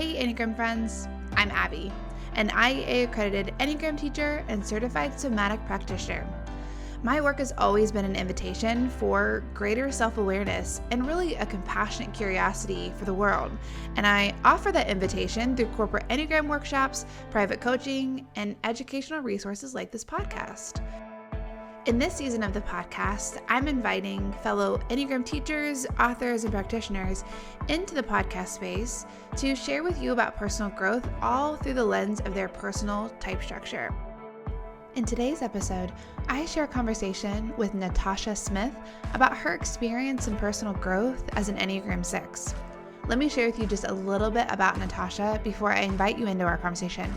Hey Enneagram friends, I'm Abby, an IA accredited Enneagram teacher and certified somatic practitioner. My work has always been an invitation for greater self-awareness and really a compassionate curiosity for the world. And I offer that invitation through corporate Enneagram workshops, private coaching, and educational resources like this podcast. In this season of the podcast, I'm inviting fellow Enneagram teachers, authors, and practitioners into the podcast space to share with you about personal growth, all through the lens of their personal type structure. In today's episode, I share a conversation with Natasha Smith about her experience in personal growth as an Enneagram Six. Let me share with you just a little bit about Natasha before I invite you into our conversation.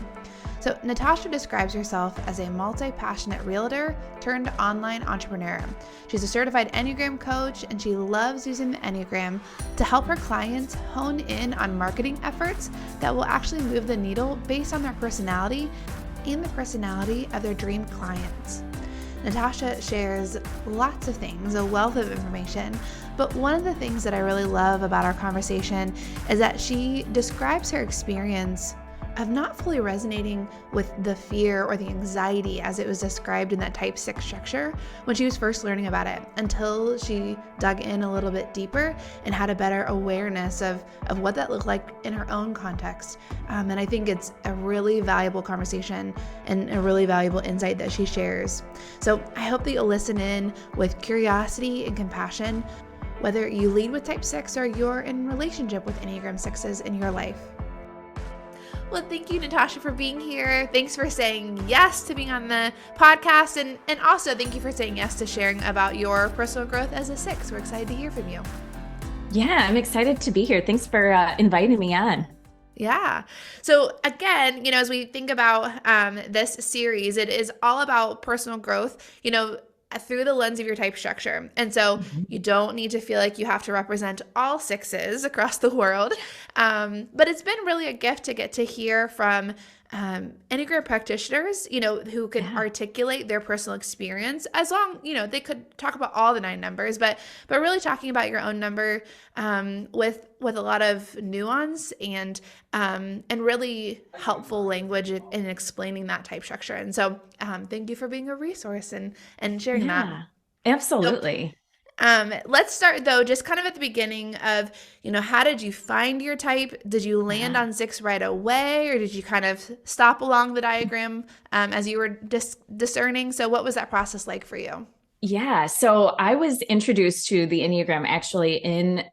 So Natasha describes herself as a multi-passionate realtor turned online entrepreneur. She's a certified Enneagram coach, and she loves using the Enneagram to help her clients hone in on marketing efforts that will actually move the needle based on their personality and the personality of their dream clients. Natasha shares lots of things, a wealth of information, but one of the things that I really love about our conversation is that she describes her experience of not fully resonating with the fear or the anxiety as it was described in that type 6 structure when she was first learning about it, until she dug in a little bit deeper and had a better awareness of what that looked like in her own context. And I think it's a really valuable conversation and a really valuable insight that she shares. So I hope that you'll listen in with curiosity and compassion, whether you lead with type 6 or you're in relationship with Enneagram Sixes in your life. Well, thank you, Natasha, for being here. Thanks for saying yes to being on the podcast. And also thank you for saying yes to sharing about your personal growth as a 6. We're excited to hear from you. Yeah, I'm excited to be here. Thanks for inviting me on. Yeah. So again, as we think about this series, it is all about personal growth, through the lens of your type structure. And so you don't need to feel like you have to represent all 6s across the world. But it's been really a gift to get to hear from Enneagram practitioners, who can articulate their personal experience, as long, they could talk about all the 9 numbers, but really talking about your own number with a lot of nuance and really helpful language in explaining that type structure. And so thank you for being a resource and sharing that. Absolutely. So, let's start though, just kind of at the beginning of, how did you find your type? Did you land on 6 right away, or did you kind of stop along the diagram as you were discerning? So what was that process like for you? Yeah. So I was introduced to the Enneagram actually in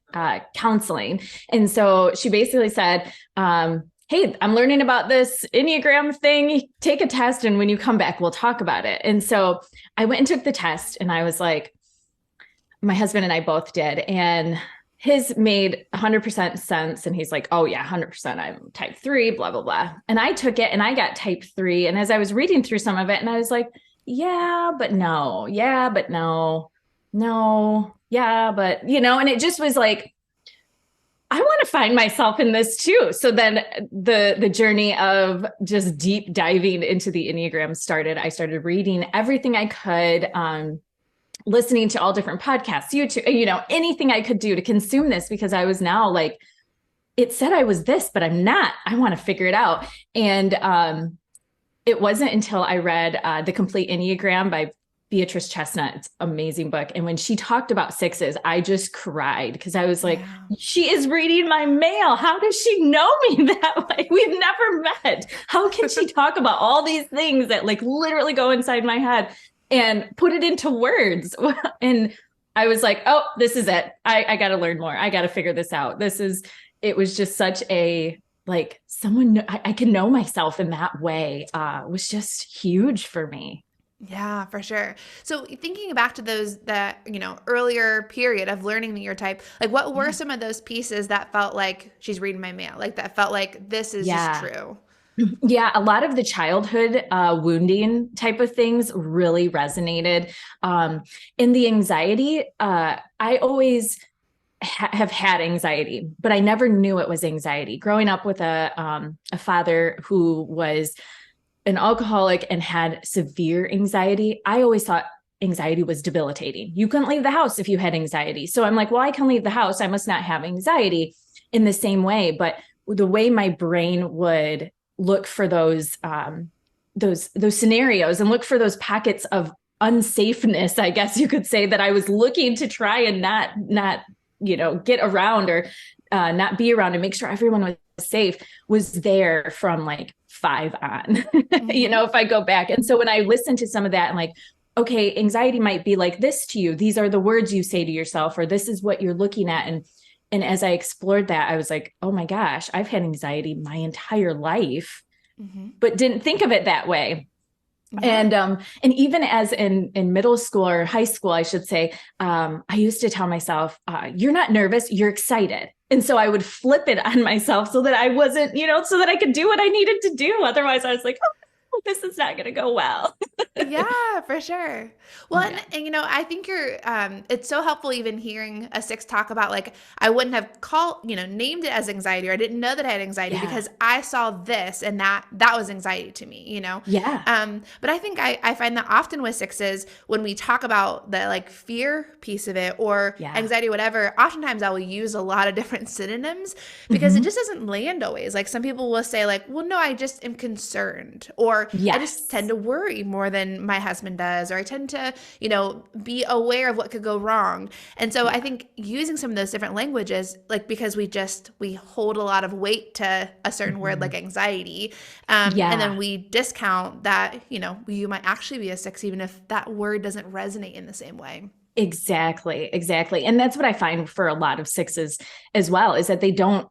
counseling. And so she basically said, hey, I'm learning about this Enneagram thing. Take a test. And when you come back, we'll talk about it. And so I went and took the test, and I was like, my husband and I both did. And his made 100% sense. And he's like, oh yeah, 100%. I'm type 3, blah, blah, blah. And I took it and I got type 3. And as I was reading through some of it, and I was like, yeah, but no, yeah, but no, yeah, but, and it just was like, I want to find myself in this too. So then the journey of just deep diving into the Enneagram started. I started reading everything I could, listening to all different podcasts, YouTube, anything I could do to consume this, because I was now like, it said I was this, but I'm not. I want to figure it out. And it wasn't until I read The Complete Enneagram by Beatrice Chestnut. It's an amazing book. And when she talked about 6s, I just cried, because I was like, she is reading my mail. How does she know me that way? We've never met. How can she talk about all these things that like literally go inside my head and put it into words? And I was like, oh, this is it. I got to learn more. I got to figure this out. It was just such a, like, someone, I can know myself in that way was just huge for me. Yeah, for sure. So thinking back to that earlier period of learning your type, like what were some of those pieces that felt like she's reading my mail? Like that felt like this is just true. Yeah, a lot of the childhood wounding type of things really resonated. In the anxiety, I always have had anxiety, but I never knew it was anxiety. Growing up with a father who was an alcoholic and had severe anxiety, I always thought anxiety was debilitating. You couldn't leave the house if you had anxiety. So I'm like, well, I can leave the house. I must not have anxiety in the same way. But the way my brain would look for those scenarios and look for those pockets of unsafeness, I guess you could say, that I was looking to try and not get around or not be around and make sure everyone was safe, was there from like 5 on, if I go back. And so when I listen to some of that and like, okay, anxiety might be like this to you. These are the words you say to yourself, or this is what you're looking at. And as I explored that, I was like, oh my gosh, I've had anxiety my entire life, but didn't think of it that way. And even as in middle school or high school, I should say, I used to tell myself, you're not nervous, you're excited. And so I would flip it on myself so that I wasn't, so that I could do what I needed to do. Otherwise I was like, oh, this is not going to go well. Yeah, for sure. Well, and I think it's so helpful even hearing a six talk about, like, I wouldn't have named it as anxiety, or I didn't know that I had anxiety because I saw this and that was anxiety to me, Yeah. But I think I find that often with sixes, when we talk about the like fear piece of it or anxiety, whatever, oftentimes I will use a lot of different synonyms because it just doesn't land always. Like some people will say like, well, no, I just am concerned, or I just tend to worry more than my husband does, or I tend to, be aware of what could go wrong. And so I think using some of those different languages, like, because we hold a lot of weight to a certain word like anxiety, and then we discount that, you might actually be a six, even if that word doesn't resonate in the same way. Exactly. And that's what I find for a lot of sixes as well, is that they don't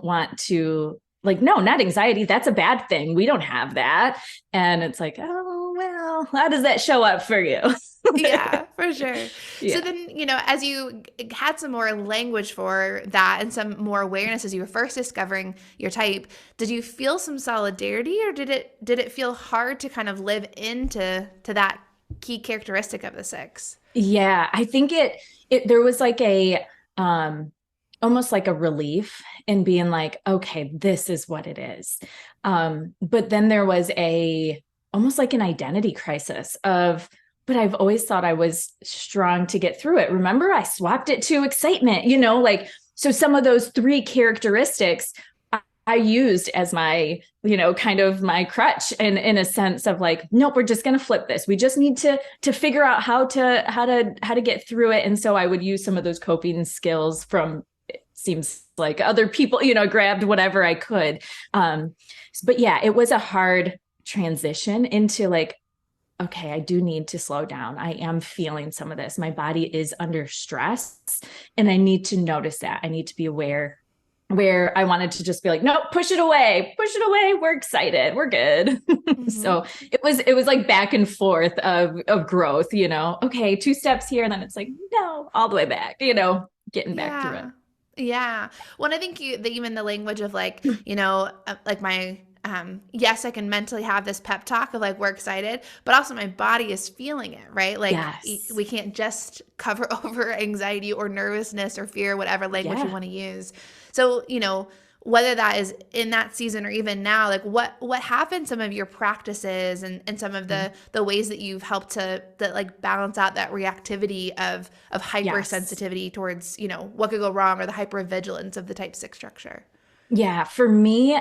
want to, like, no, not anxiety. That's a bad thing. We don't have that. And it's like, oh, well, how does that show up for you? Yeah, for sure. Yeah. So then, as you had some more language for that and some more awareness as you were first discovering your type, did you feel some solidarity, or did it feel hard to kind of live into that key characteristic of the six? Yeah, I think there was like a almost like a relief in being like, okay, this is what it is. But then there was almost like an identity crisis of, but I've always thought I was strong to get through it. Remember, I swapped it to excitement, so some of those 3 characteristics I used as my, kind of my crutch, and in a sense of like, nope, we're just going to flip this. We just need to figure out how to get through it. And so I would use some of those coping skills from, it seems like, other people, grabbed whatever I could. But yeah, it was a hard transition into like, okay, I do need to slow down. I am feeling some of this. My body is under stress, and I need to notice that. I need to be aware, where I wanted to just be like, no, push it away. We're excited. We're good. So it was like back and forth of growth, okay, 2 steps here. And then it's like, no, all the way back, getting back through it. Yeah. Well, I think even the language of like, like my, yes, I can mentally have this pep talk of like, we're excited, but also my body is feeling it, right? Like we can't just cover over anxiety or nervousness or fear, whatever language you want to use. So, whether that is in that season or even now, like what happened, some of your practices and some of the ways that you've helped to like balance out that reactivity of hypersensitivity towards, what could go wrong, or the hypervigilance of the type 6 structure. Yeah, for me,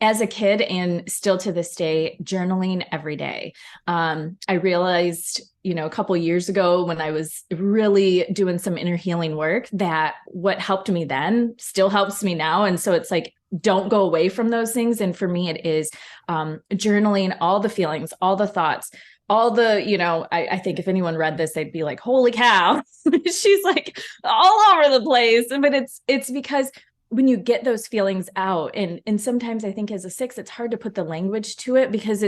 as a kid and still to this day, journaling every day. I realized, a couple of years ago when I was really doing some inner healing work, that what helped me then still helps me now. And so it's like, don't go away from those things. And for me, it is journaling all the feelings, all the thoughts, all the, I think if anyone read this, they'd be like, holy cow, she's like all over the place. But it's because when you get those feelings out, and sometimes I think as a 6, it's hard to put the language to it, because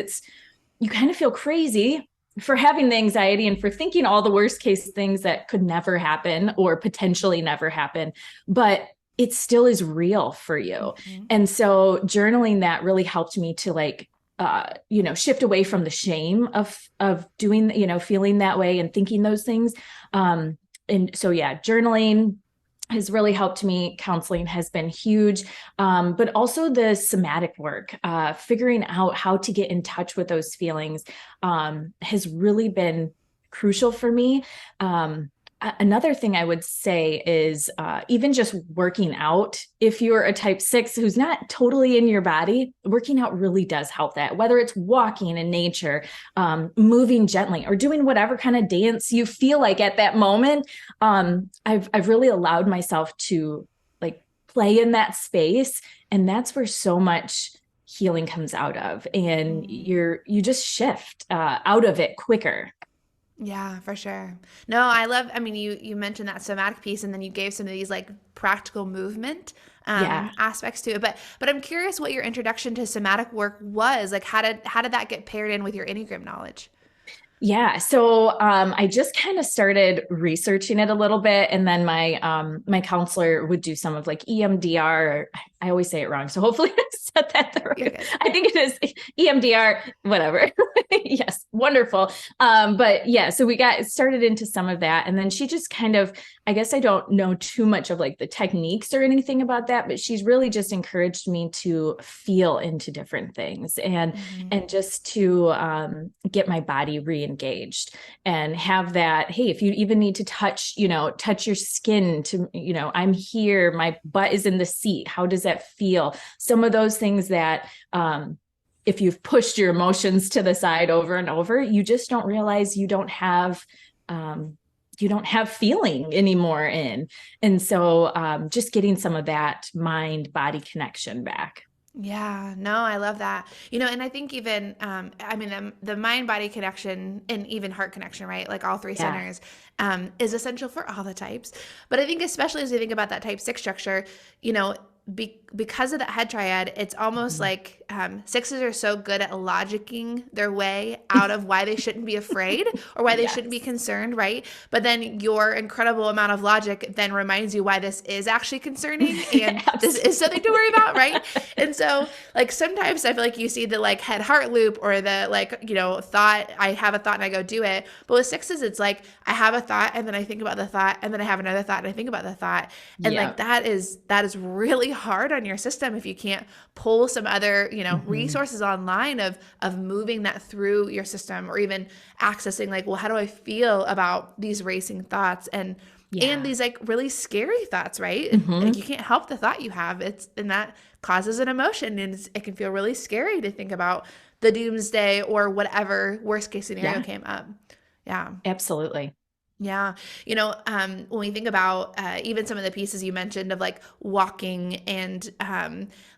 you kind of feel crazy for having the anxiety and for thinking all the worst case things that could never happen or potentially never happen, but it still is real for you. And so journaling that really helped me to like, shift away from the shame of doing, feeling that way and thinking those things. And so, yeah, journaling has really helped me. Counseling has been huge, but also the somatic work, figuring out how to get in touch with those feelings has really been crucial for me. another thing I would say is even just working out. If you're a type 6 who's not totally in your body, working out really does help that, whether it's walking in nature, moving gently, or doing whatever kind of dance you feel like at that moment. I've really allowed myself to like play in that space. And that's where so much healing comes out of. And you just shift out of it quicker. Yeah, for sure. No, I mean, you mentioned that somatic piece, and then you gave some of these like practical movement Yeah. aspects to it. But I'm curious what your introduction to somatic work was. Like, how did that get paired in with your Enneagram knowledge? Yeah. So I just kind of started researching it a little bit. And then my counselor would do some of like EMDR. I always say it wrong. So hopefully I said that the right. I think it is EMDR, whatever. Yes. Wonderful. But yeah, so we got started into some of that. And then she just kind of, I guess I don't know too much of like the techniques or anything about that, but she's really just encouraged me to feel into different things and just to get my body re-engaged and have that, hey, if you even need to touch your skin to, I'm here, my butt is in the seat. How does that feel? Some of those things that if you've pushed your emotions to the side over and over, you just don't realize you don't have feeling anymore in. And so just getting some of that mind body connection back. Yeah, no, I love that. And I think even, I mean, the mind body connection and even heart connection, right? Like all three centers, is essential for all the types. But I think especially as we think about that type 6 structure, because of that head triad, it's almost like sixes are so good at logicking their way out of why they shouldn't be afraid or why they shouldn't be concerned, right? But then your incredible amount of logic then reminds you why this is actually concerning and this is something to worry about, right? And so like sometimes I feel like you see the like head heart loop or the like, thought, I have a thought and I go do it. But with sixes, it's like I have a thought and then I think about the thought and then I have another thought and I think about the thought. And like that is really hard on your system if you can't pull some other, resources online of moving that through your system or even accessing like, well, how do I feel about these racing thoughts and these like really scary thoughts, right? Like you can't help the thought you have. And that causes an emotion and it can feel really scary to think about the doomsday or whatever worst case scenario came up. Yeah. Absolutely. Yeah. When we think about even some of the pieces you mentioned of like walking and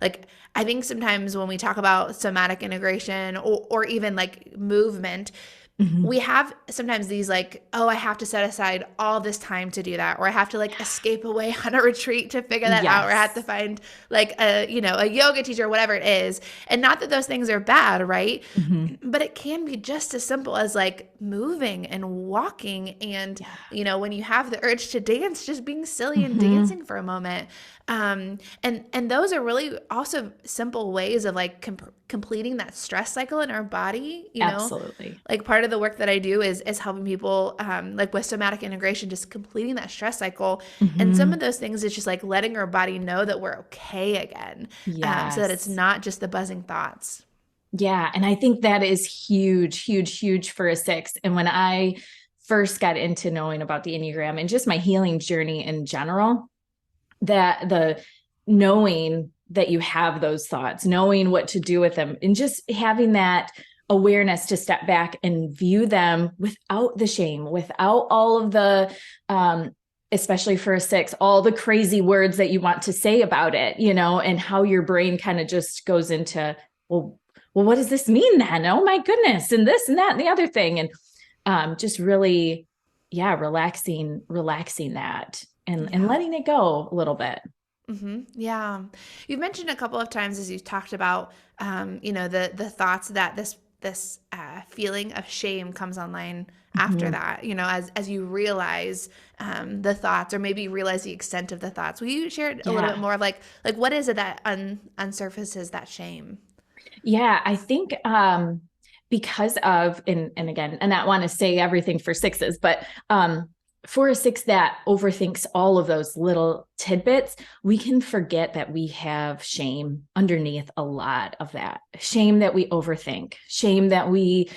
like I think sometimes when we talk about somatic integration or even like movement, we have sometimes these like, oh, I have to set aside all this time to do that, or I have to like escape away on a retreat to figure that out, or I have to find like a yoga teacher or whatever it is. And not that those things are bad, right? But it can be just as simple as like moving and walking and, when you have the urge to dance, just being silly and dancing for a moment. And those are really also simple ways of like completing that stress cycle in our body, Absolutely. Like part of the work that I do is helping people like with somatic integration, just completing that stress cycle. And some of those things is just like letting our body know that we're okay again, so that it's not just the buzzing thoughts. Yeah. And I think that is huge, huge, huge for a 6. And when I first got into knowing about the Enneagram and just my healing journey in general, that the knowing that you have those thoughts, knowing what to do with them, and just having that awareness to step back and view them without the shame, without all of the, especially for a 6, all the crazy words that you want to say about it, and how your brain kind of just goes into, well, what does this mean then? Oh my goodness. And this and that and the other thing. And just really, relaxing that and letting it go a little bit. Yeah. You've mentioned a couple of times as you've talked about, the thoughts that this feeling of shame comes online after that, as you realize the thoughts or maybe realize the extent of the thoughts. Will you share a little bit more of like what is it that unsurfaces that shame? Yeah, I think because of, and again, and not want to say everything for 6s, but for a six that overthinks all of those little tidbits, we can forget that we have shame underneath a lot of that. Shame that we overthink, shame that we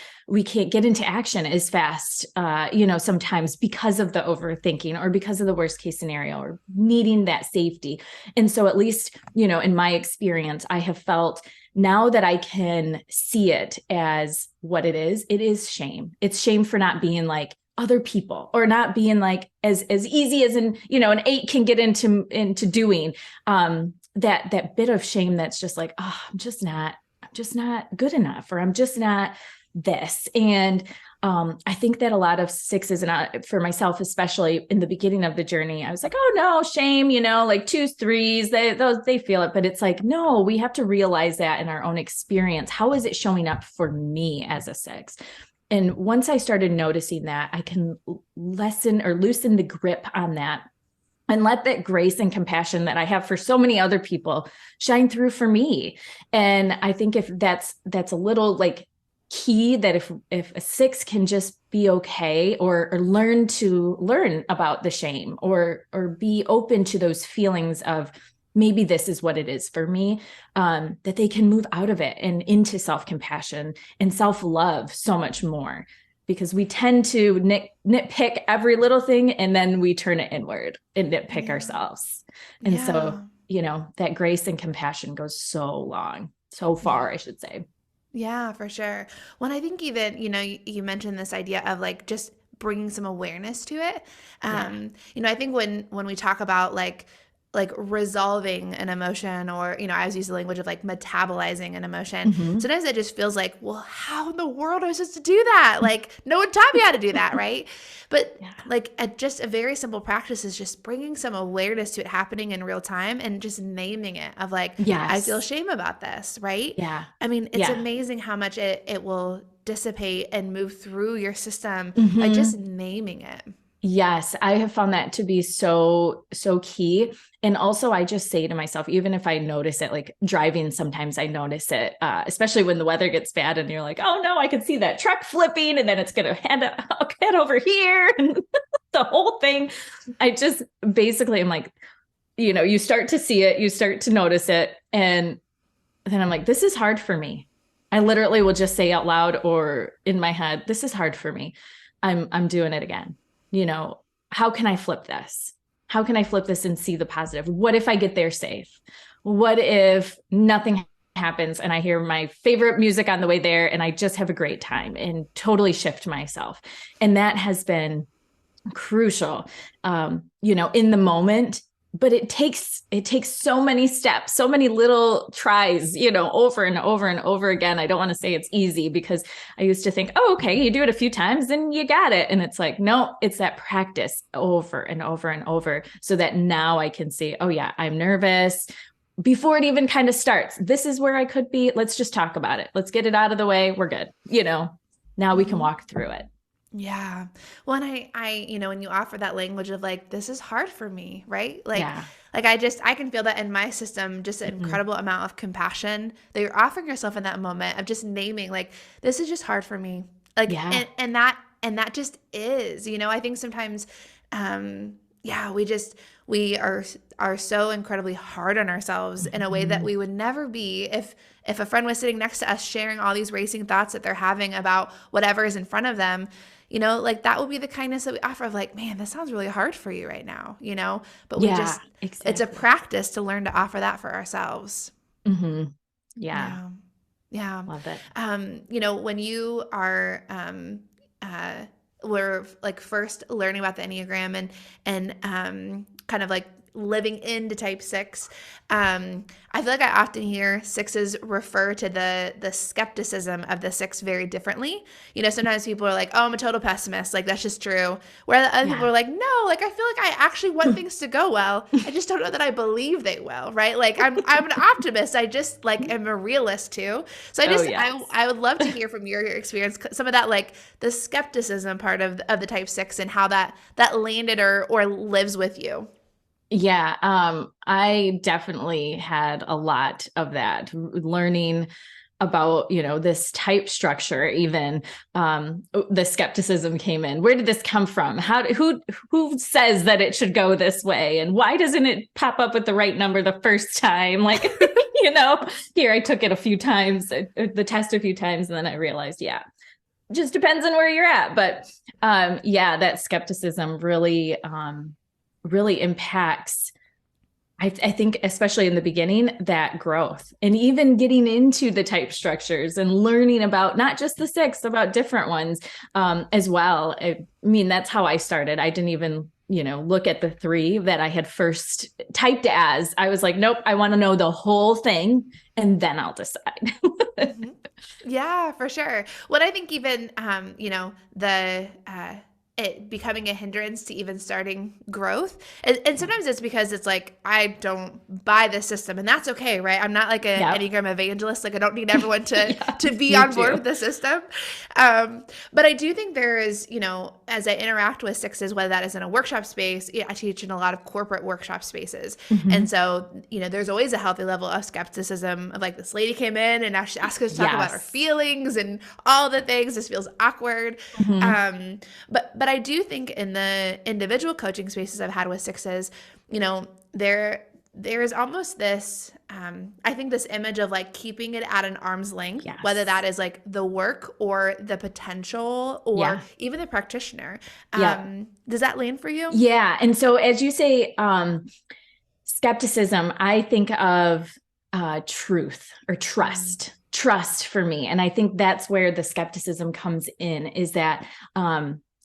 can't get into action as fast, sometimes because of the overthinking or because of the worst case scenario or needing that safety. And so at least, in my experience, I have felt now that I can see it as what it is shame. It's shame for not being like other people or not being like as easy as an 8 can get into doing, that bit of shame that's just like, oh, I'm just not good enough, or I'm just not this. And I think that a lot of sixes, and for myself, especially in the beginning of the journey, I was like, oh no, shame, like 2s, 3s, they feel it. But it's like, no, we have to realize that in our own experience. How is it showing up for me as a 6? And once I started noticing that, I can lessen or loosen the grip on that and let that grace and compassion that I have for so many other people shine through for me. And I think if that's a little like key, that if a 6 can just be okay or learn about the shame or be open to those feelings of maybe this is what it is for me, that they can move out of it and into self-compassion and self-love so much more, because we tend to nitpick every little thing and then we turn it inward and nitpick ourselves. And so, that grace and compassion goes so far, I should say. Yeah, for sure. Well, I think even, you mentioned this idea of like just bringing some awareness to it. I think when we talk about like resolving an emotion, or, I was using the language of like metabolizing an emotion. Mm-hmm. Sometimes it just feels like, well, how in the world am I supposed to do that? Like, no one taught me how to do that, right? But just a very simple practice is just bringing some awareness to it happening in real time and just naming it of like, yes, I feel shame about this, right? Yeah. I mean, it's amazing how much it will dissipate and move through your system by just naming it. Yes, I have found that to be so key. And also, I just say to myself, even if I notice it, like driving, sometimes I notice it, especially when the weather gets bad and you're like, oh no, I can see that truck flipping and then it's going to head over here and the whole thing. I just basically am like, you start to see it, you start to notice it. And then I'm like, this is hard for me. I literally will just say out loud or in my head, this is hard for me. I'm doing it again. How can I flip this? How can I flip this and see the positive? What if I get there safe? What if nothing happens and I hear my favorite music on the way there and I just have a great time and totally shift myself? And that has been crucial, in the moment. But it takes so many steps, so many little tries, over and over and over again. I don't want to say it's easy, because I used to think, oh, okay, you do it a few times and you got it. And it's like, no, it's that practice over and over and over, so that now I can see, oh yeah, I'm nervous before it even kind of starts. This is where I could be. Let's just talk about it. Let's get it out of the way. We're good. Now we can walk through it. Yeah. Well, and I, when you offer that language of like, this is hard for me, right? Like, I can feel that in my system, just an incredible amount of compassion that you're offering yourself in that moment of just naming, like, this is just hard for me. Like, and that just is, I think sometimes, we are so incredibly hard on ourselves in a way that we would never be if a friend was sitting next to us sharing all these racing thoughts that they're having about whatever is in front of them. Like that would be the kindness that we offer of like, man, this sounds really hard for you right now, but exactly. It's a practice to learn to offer that for ourselves. Mm-hmm. Yeah. Love it. When you are, we're like first learning about the Enneagram and kind of like living into type 6. I feel like I often hear 6s refer to the skepticism of the 6 very differently. Sometimes people are like, oh, I'm a total pessimist. Like, that's just true. Where other people are like, no, like, I feel like I actually want things to go well. I just don't know that I believe they will, right? Like, I'm an optimist. I just like am a realist too. So I would love to hear from your experience, some of that, like the skepticism part of the type 6 and how that landed or lives with you. Yeah, I definitely had a lot of that learning about, this type structure, even, the skepticism came in. Where did this come from? Who says that it should go this way? And why doesn't it pop up with the right number the first time? Like, here I took it a few times, the test a few times, and then I realized, just depends on where you're at. But that skepticism really, really impacts, I think, especially in the beginning, that growth, and even getting into the type structures and learning about not just the 6, about different ones as well. I mean, that's how I started. I didn't even, look at the 3 that I had first typed as. I was like, nope, I want to know the whole thing, and then I'll decide. Mm-hmm. Yeah, for sure. What I think even, it becoming a hindrance to even starting growth. And sometimes it's because it's like, I don't buy this system, and that's okay, right? I'm not like an Enneagram evangelist. Like, I don't need everyone to be on board with the system. But I do think there is, as I interact with 6s, whether that is in a workshop space, I teach in a lot of corporate workshop spaces. Mm-hmm. And so, there's always a healthy level of skepticism of like, this lady came in and now she asked us to talk about her feelings and all the things. This feels awkward. Mm-hmm. But I do think in the individual coaching spaces I've had with 6s, there is almost this, I think, this image of like keeping it at an arm's length, whether that is like the work or the potential or even the practitioner. Does that land for you? Yeah. And so as you say, skepticism, I think of truth or trust. Trust for me. And I think that's where the skepticism comes in, is that,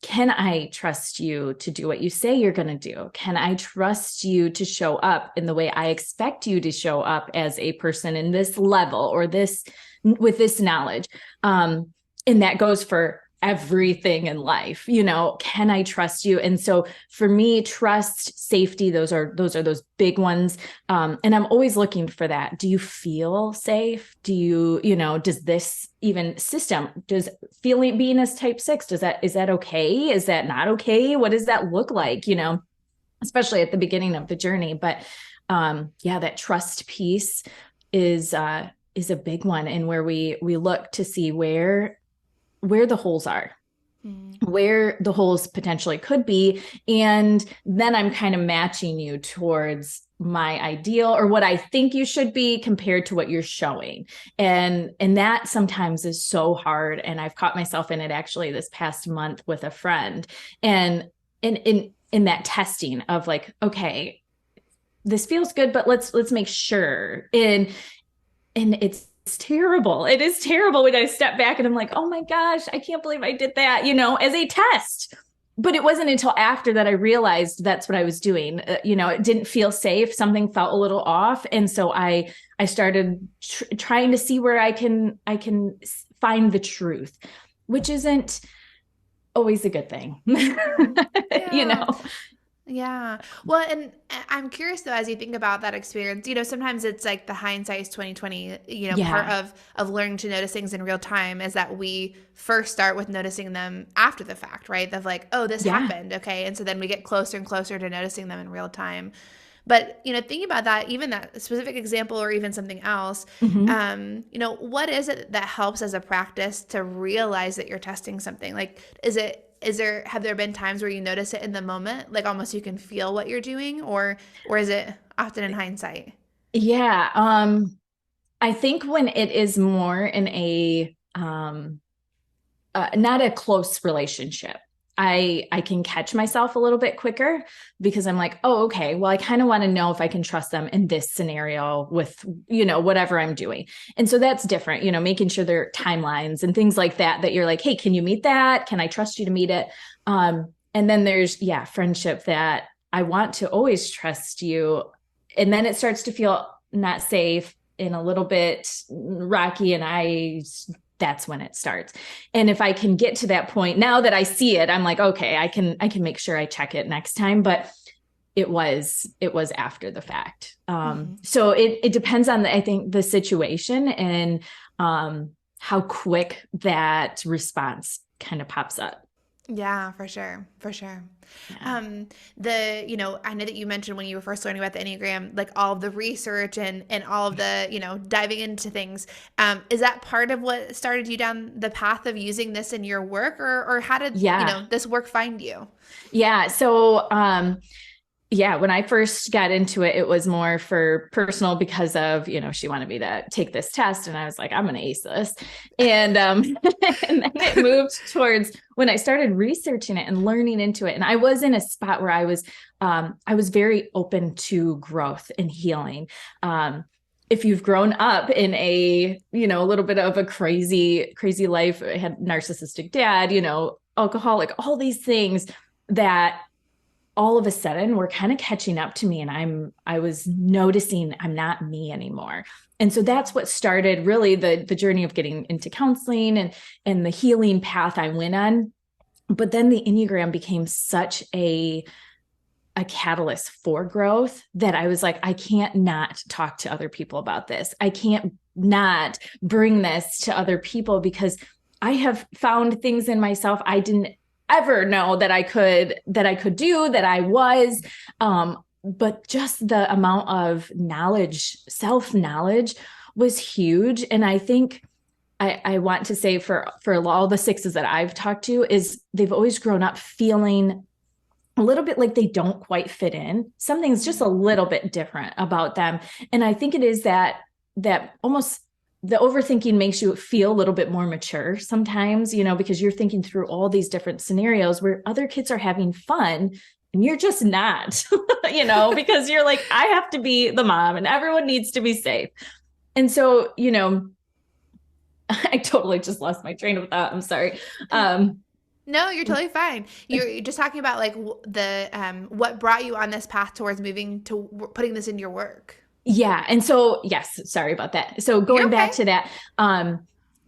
can I trust you to do what you say you're going to do? Can I trust you to show up in the way I expect you to show up as a person in this level or with this knowledge? And that goes for everything in life. Can I trust you? And so for me, trust, safety, those are those big ones. And I'm always looking for that. Do you feel safe? Do you, does this even system, does being as type 6, is that okay? Is that not okay? What does that look like? Especially at the beginning of the journey. But that trust piece is a big one, and where we look to see where the holes are, where the holes potentially could be. And then I'm kind of matching you towards my ideal or what I think you should be compared to what you're showing. And that sometimes is so hard. And I've caught myself in it actually this past month with a friend, and in that testing of like, okay, this feels good, but let's make sure. And it's terrible. It is terrible when I step back and I'm like, oh my gosh, I can't believe I did that, as a test. But it wasn't until after that I realized that's what I was doing. It didn't feel safe. Something felt a little off. And so I started trying to see where I can find the truth, which isn't always a good thing. Yeah. Well, and I'm curious though, as you think about that experience, sometimes it's like the hindsight's 2020, part of learning to notice things in real time is that we first start with noticing them after the fact, right? Of like, oh, this happened. Okay. And so then we get closer and closer to noticing them in real time. But, thinking about that, even that specific example or even something else, what is it that helps as a practice to realize that you're testing something? Like, have there been times where you notice it in the moment, like almost you can feel what you're doing, or is it often in hindsight? Yeah. I think when it is more in a, not a close relationship, I can catch myself a little bit quicker because I'm like, oh, okay, well, I kind of want to know if I can trust them in this scenario with, whatever I'm doing. And so that's different, making sure there are timelines and things like that you're like, hey, can you meet that? Can I trust you to meet it? And then there's, friendship that I want to always trust you. And then it starts to feel not safe and a little bit rocky. And that's when it starts. And if I can get to that point, now that I see it, I'm like, okay, I can make sure I check it next time. But it was after the fact. So it depends on I think the situation and how quick that response kind of pops up. Yeah, for sure. For sure. Yeah. I know that you mentioned when you were first learning about the Enneagram, like all of the research and all of the, diving into things. Is that part of what started you down the path of using this in your work, or how did, Yeah. this work find you? Yeah. So, yeah, when I first got into it, it was more for personal because of, she wanted me to take this test. And I was like, I'm going to ace this. And, and then it moved towards when I started researching it and learning into it. And I was in a spot where I was very open to growth and healing. If you've grown up in a little bit of a crazy life, I had narcissistic dad, alcoholic, all these things that all of a sudden were kind of catching up to me, and I was noticing I'm not me anymore. And so that's what started really the journey of getting into counseling and the healing path I went on. But then the Enneagram became such a catalyst for growth that I was like, I can't not talk to other people about this. I can't not bring this to other people, because I have found things in myself I didn't ever know that I could do, that I was. But just the amount of knowledge, self-knowledge, was huge. And I think I want to say for all the sixes that I've talked to, is they've always grown up feeling a little bit like they don't quite fit in. Something's just a little bit different about them. And I think it is that almost the overthinking makes you feel a little bit more mature sometimes, because you're thinking through all these different scenarios where other kids are having fun and you're just not, because you're like, I have to be the mom and everyone needs to be safe. And so, I totally just lost my train of thought. I'm sorry. No, you're totally fine. You're just talking about like what brought you on this path towards moving to putting this in your work. Yeah. And so, yes, sorry about that. So You're going okay. back to that,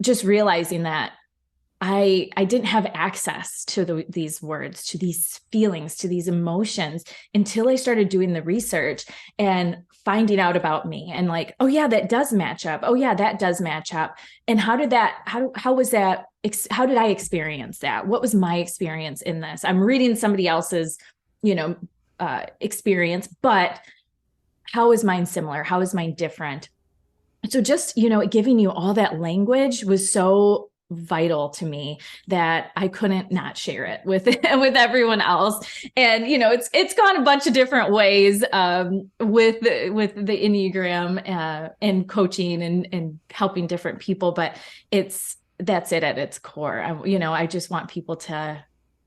just realizing that I didn't have access to these words, to these feelings, to these emotions until I started doing the research and finding out about me, and like, oh yeah, that does match up. Oh yeah, that does match up. And how did how did I experience that? What was my experience in this? I'm reading somebody else's, experience, but how is mine similar? How is mine different? So just, giving you all that language was so vital to me that I couldn't not share it with with everyone else. And it's gone a bunch of different ways with the Enneagram and coaching and helping different people, but that's it at its core. I just want people to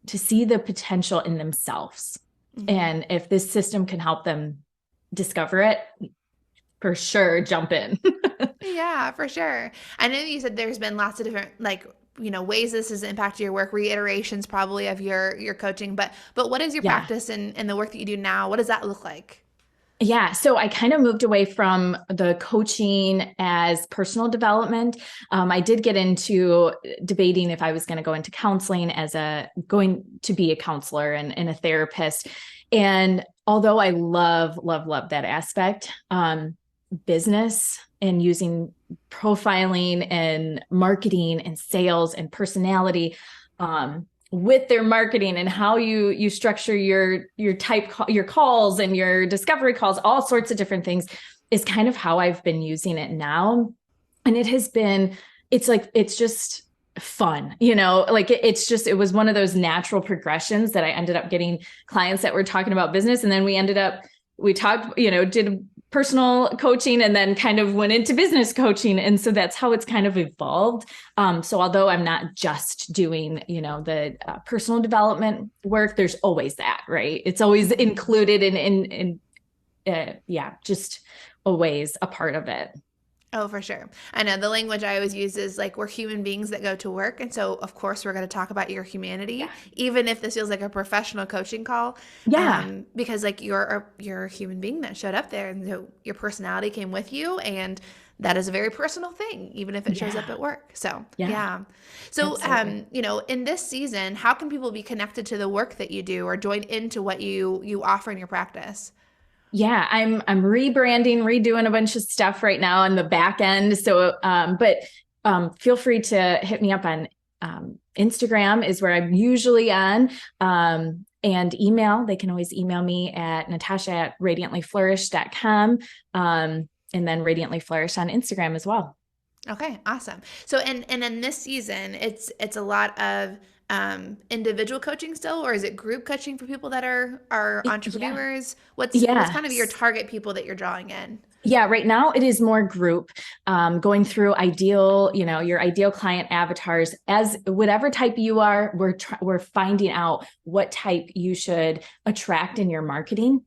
see the potential in themselves. Mm-hmm. And if this system can help them discover it, for sure, jump in. Yeah, for sure. I know you said there's been lots of different ways this has impacted your work, reiterations probably of your coaching, but what is your practice and the work that you do now? What does that look like? Yeah. So I kind of moved away from the coaching as personal development. I did get into debating if I was going to go into counseling going to be a counselor and a therapist. And although I love that aspect, business and using profiling and marketing and sales and personality, with their marketing and how you structure your your calls and your discovery calls, all sorts of different things, is kind of how I've been using it now. And it's just fun, it was one of those natural progressions that I ended up getting clients that were talking about business. And then we talked, did personal coaching and then kind of went into business coaching. And so that's how it's kind of evolved. So although I'm not just doing, the personal development work, there's always that, right? It's always included in just always a part of it. Oh, for sure. I know the language I always use is like, we're human beings that go to work. And so, of course, we're going to talk about your humanity, even if this feels like a professional coaching call. Yeah. Because like you're a human being that showed up there, and so your personality came with you, and that is a very personal thing, even if it shows up at work. So, yeah. So, in this season, how can people be connected to the work that you do or join into what you offer in your practice? Yeah, I'm rebranding, redoing a bunch of stuff right now on the back end. So, but feel free to hit me up on Instagram is where I'm usually on. And email, they can always email me at natasha@radiantlyflourish.com. And then Radiantly Flourish on Instagram as well. Okay, awesome. So, and in this season, it's a lot of individual coaching still, or is it group coaching for people that are entrepreneurs? Yeah. What's kind of your target people that you're drawing in? Yeah, right now it is more group, going through your ideal client avatars. As whatever type you are, we're finding out what type you should attract in your marketing.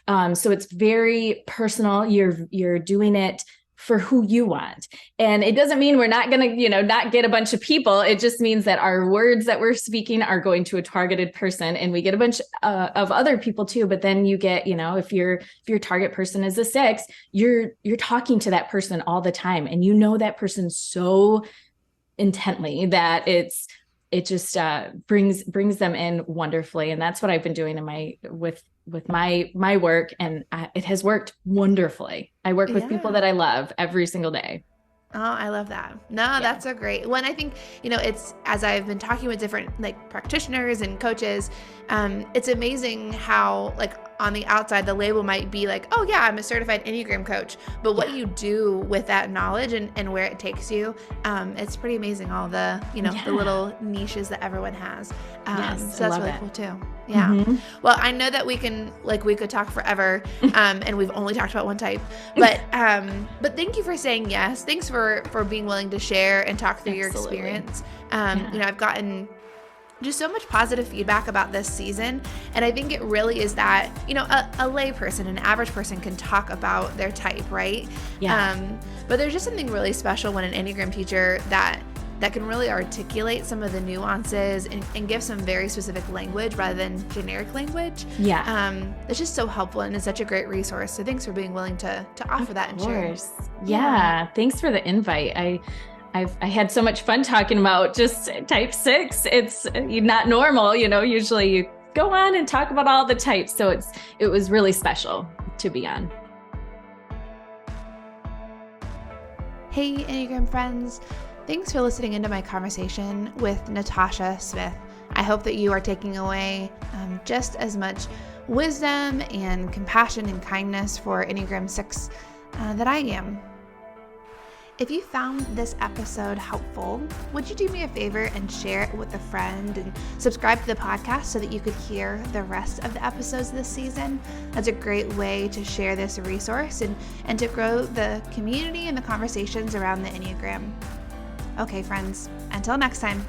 So it's very personal. You're doing it for who you want. And it doesn't mean we're not going to, not get a bunch of people. It just means that our words that we're speaking are going to a targeted person, and we get a bunch of other people too. But then you get, if your target person is a 6, you're talking to that person all the time, and that person so intently that it just brings them in wonderfully. And that's what I've been doing with my work, and it has worked wonderfully. I work with people that I love every single day. Oh, I love that. No, that's so great. When I think, it's, as I've been talking with different practitioners and coaches, it's amazing how on the outside, the label might be oh yeah, I'm a certified Enneagram coach, but what you do with that knowledge and where it takes you, it's pretty amazing. All the, the little niches that everyone has. So that's really cool too. Yeah. Mm-hmm. Well, I know that we could talk forever, and we've only talked about one type, but thank you for saying yes. Thanks for being willing to share and talk through your experience. I've gotten just so much positive feedback about this season. And I think it really is that, a lay person, an average person can talk about their type, right? Yeah. But there's just something really special when an Enneagram teacher that can really articulate some of the nuances and give some very specific language rather than generic languge. Yeah. It's just so helpful, and it's such a great resource. So thanks for being willing to offer that and share. Yeah. Thanks for the invite. I had so much fun talking about just type 6. It's not normal, usually you go on and talk about all the types. So it was really special to be on. Hey, Enneagram friends. Thanks for listening into my conversation with Natasha Smith. I hope that you are taking away just as much wisdom and compassion and kindness for Enneagram 6 that I am. If you found this episode helpful, would you do me a favor and share it with a friend and subscribe to the podcast so that you could hear the rest of the episodes this season? That's a great way to share this resource and to grow the community and the conversations around the Enneagram. Okay, friends, until next time.